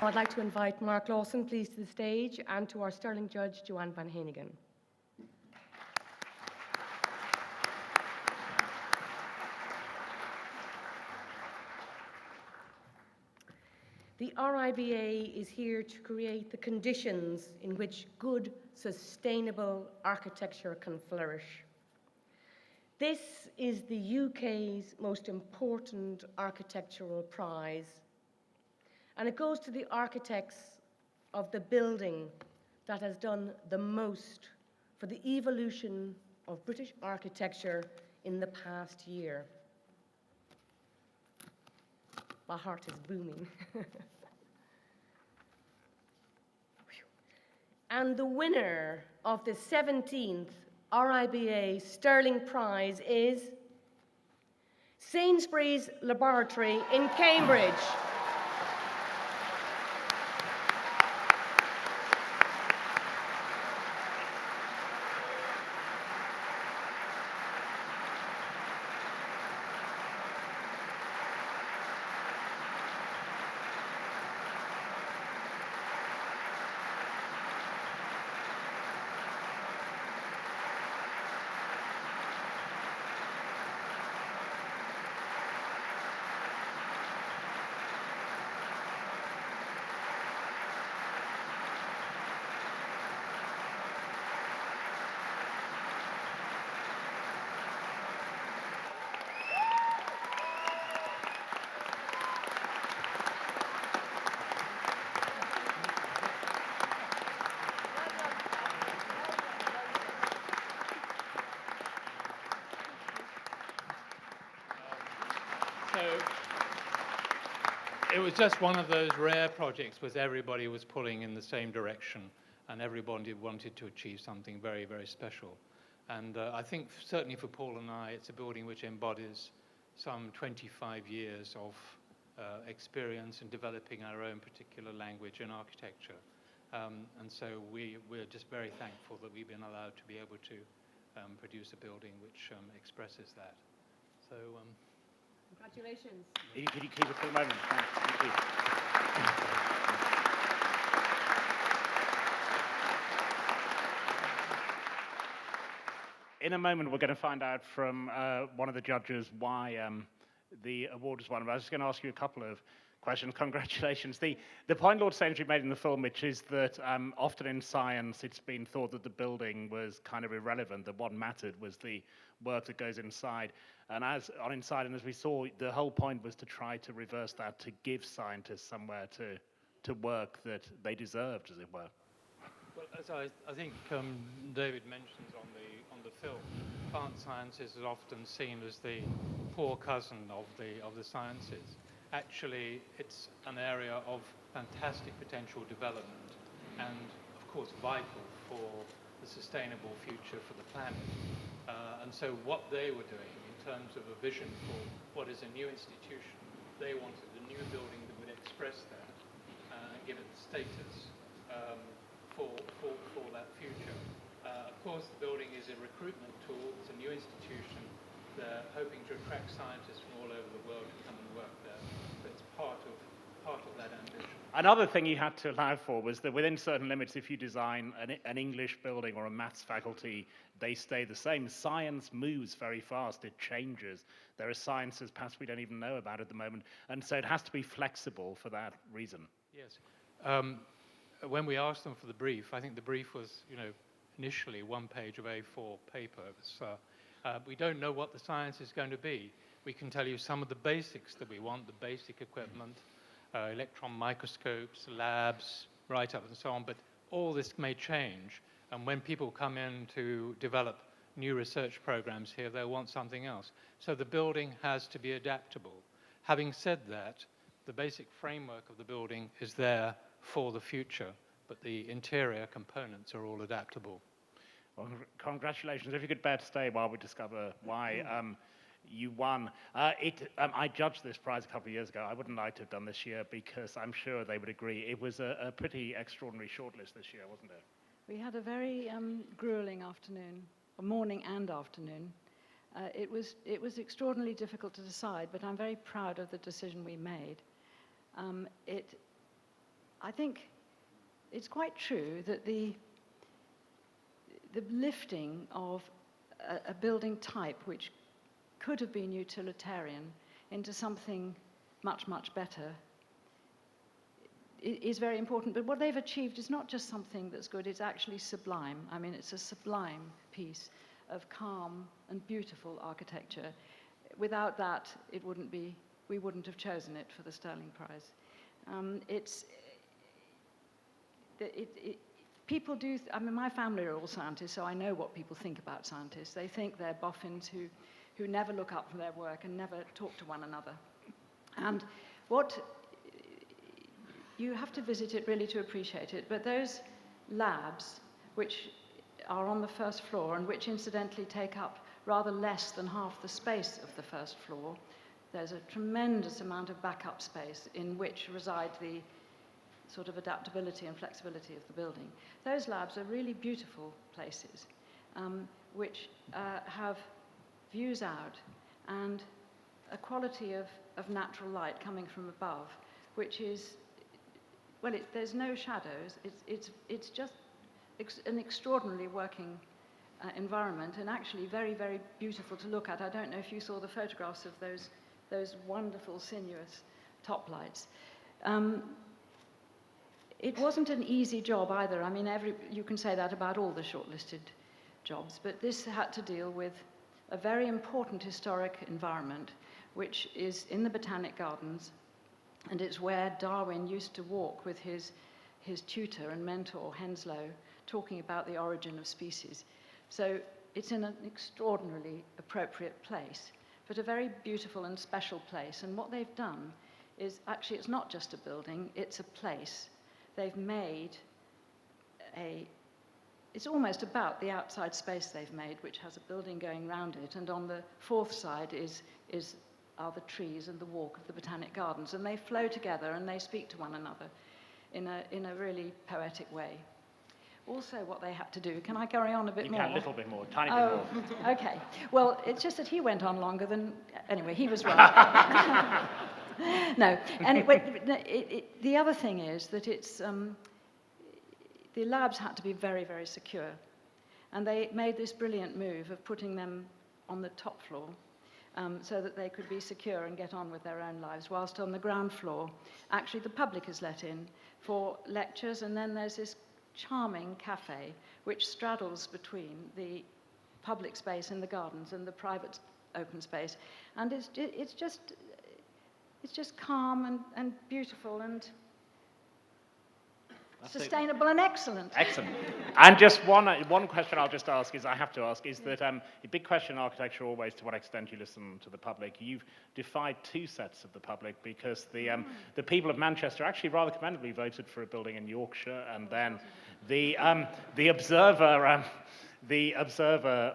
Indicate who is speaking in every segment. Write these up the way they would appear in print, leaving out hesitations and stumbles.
Speaker 1: I'd like to invite Mark Lawson, please, to the stage, and to our Stirling judge, Joanne Van Haneghan. The RIBA is here to create the conditions in which good, sustainable architecture can flourish. This is the UK's most important architectural prize, and it goes to the architects of the building that has done the most for the evolution of British architecture in the past year. My heart is booming. And the winner of the 17th RIBA Stirling Prize is Sainsbury's Laboratory in Cambridge.
Speaker 2: It was just one of those rare projects where everybody was pulling in the same direction and everybody wanted to achieve something very, very special. And I think certainly for Paul and I, it's a building which embodies some 25 years of experience in developing our own particular language in architecture. And so we're just very thankful that we've been allowed to be able to produce a building which expresses that. So.
Speaker 1: Congratulations.
Speaker 3: Could you keep it for a moment? Thank you. In a moment, we're going to find out from one of the judges why the award was won. But I was just going to ask you a couple of questions. Congratulations. The point Lord Sainsbury made in the film, which is that often in science it's been thought that the building was kind of irrelevant, that what mattered was the work that goes inside. And as we saw, the whole point was to try to reverse that, to give scientists somewhere to work that they deserved, as it were.
Speaker 2: Well, as I think David mentions on the film, plant sciences is often seen as the poor cousin of the sciences. Actually, it's an area of fantastic potential development and, of course, vital for the sustainable future for the planet. And so what they were doing in terms of a vision for what is a new institution, they wanted a new building that would express that and give it status for that future. Of course, the building is a recruitment tool. It's a new institution. They're hoping to attract scientists from all over the world to come and work there. So it's part of that ambition.
Speaker 3: Another thing you had to allow for was that within certain limits, if you design an English building or a maths faculty, they stay the same. Science moves very fast. It changes. There are sciences perhaps we don't even know about at the moment. And so it has to be flexible for that reason.
Speaker 2: Yes. When we asked them for the brief, I think the brief was, initially one page of A4 paper. It was, we don't know what the science is going to be. We can tell you some of the basics that we want, the basic equipment, electron microscopes, labs, right up and so on, but all this may change. And when people come in to develop new research programs here, they'll want something else. So the building has to be adaptable. Having said that, the basic framework of the building is there for the future, but the interior components are all adaptable.
Speaker 3: Well, congratulations. If you could bear to stay while we discover why you won. I judged this prize a couple of years ago. I wouldn't like to have done this year because I'm sure they would agree. It was a pretty extraordinary shortlist this year, wasn't it?
Speaker 4: We had a very grueling afternoon, or morning and afternoon. It was extraordinarily difficult to decide, but I'm very proud of the decision we made. I think it's quite true that the lifting of a building type which could have been utilitarian into something much, much better is very important. But what they've achieved is not just something that's good, it's actually sublime. I mean, it's a sublime piece of calm and beautiful architecture. Without that, we wouldn't have chosen it for the Stirling Prize. People do, I mean, my family are all scientists, so I know what people think about scientists. They think they're boffins who never look up from their work and never talk to one another. And you have to visit it really to appreciate it, but those labs, which are on the first floor and which incidentally take up rather less than half the space of the first floor, there's a tremendous amount of backup space in which reside the sort of adaptability and flexibility of the building. Those labs are really beautiful places, which have views out and a quality of natural light coming from above, which is, well, there's no shadows. It's just an extraordinarily working environment, and actually very, very beautiful to look at. I don't know if you saw the photographs of those wonderful sinuous top lights. It wasn't an easy job either. I mean, you can say that about all the shortlisted jobs, but this had to deal with a very important historic environment, which is in the Botanic Gardens, and it's where Darwin used to walk with his tutor and mentor, Henslow, talking about the origin of species. So it's in an extraordinarily appropriate place, but a very beautiful and special place. And what they've done is, actually, it's not just a building, it's a place. They've made it's almost about the outside space they've made, which has a building going round it, and on the fourth side are the trees and the walk of the Botanic Gardens, and they flow together and they speak to one another in a really poetic way. Also, what they had to do, can I carry on a bit more?
Speaker 3: You can, a little bit more, tiny bit more.
Speaker 4: Okay. Well, it's just that he went on longer than, anyway, he was right. No, anyway, the other thing is that the labs had to be very, very secure. And they made this brilliant move of putting them on the top floor so that they could be secure and get on with their own lives, whilst on the ground floor, actually the public is let in for lectures, and then there's this charming cafe which straddles between the public space in the gardens and the private open space. And it's just calm and beautiful and sustainable and excellent.
Speaker 3: Excellent. And just one question I'll just ask is, I have to ask, is that a big question in architecture always, to what extent you listen to the public. You've defied two sets of the public, because the people of Manchester actually rather commendably voted for a building in Yorkshire, and then the observer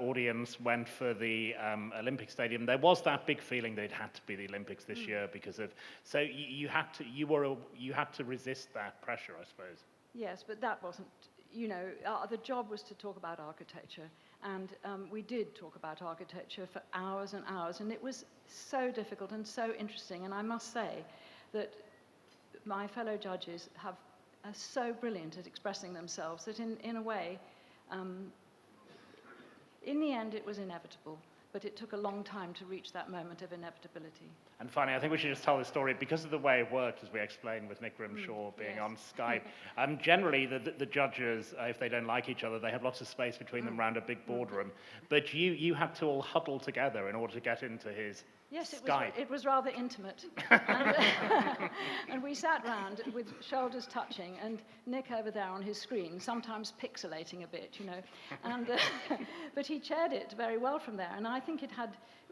Speaker 3: audience went for the Olympic Stadium. There was that big feeling that it had to be the Olympics this year because of. So you had to resist that pressure, I suppose.
Speaker 4: Yes, but that wasn't. You know, the job was to talk about architecture, and we did talk about architecture for hours and hours, and it was so difficult and so interesting. And I must say that my fellow judges are so brilliant at expressing themselves that in a way. In the end, it was inevitable, but it took a long time to reach that moment of inevitability.
Speaker 3: And finally, I think we should just tell the story, because of the way it worked, as we explained with Nick Grimshaw being on Skype. Generally, the judges, if they don't like each other, they have lots of space between them around a big boardroom. But you had to all huddle together in order to get into his Skype.
Speaker 4: It was rather intimate. And we sat round with shoulders touching, and Nick over there on his screen, sometimes pixelating a bit, you know. And, but he chaired it very well from there. And I think it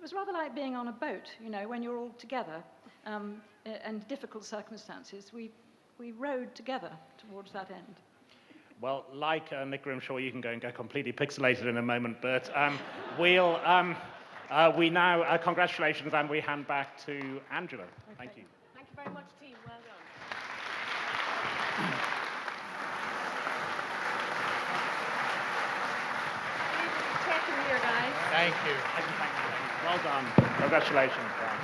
Speaker 4: was rather like being on a boat, you know, when you're all together and difficult circumstances. We rowed together towards that end.
Speaker 3: Well, like Nick Grimshaw, you can go and get completely pixelated in a moment, but we now, congratulations, and we hand back to Angela. Okay. Thank you.
Speaker 1: Thank you very much, team. Well done. Check in here, guys.
Speaker 2: Thank you.
Speaker 3: Well done. Congratulations, guys.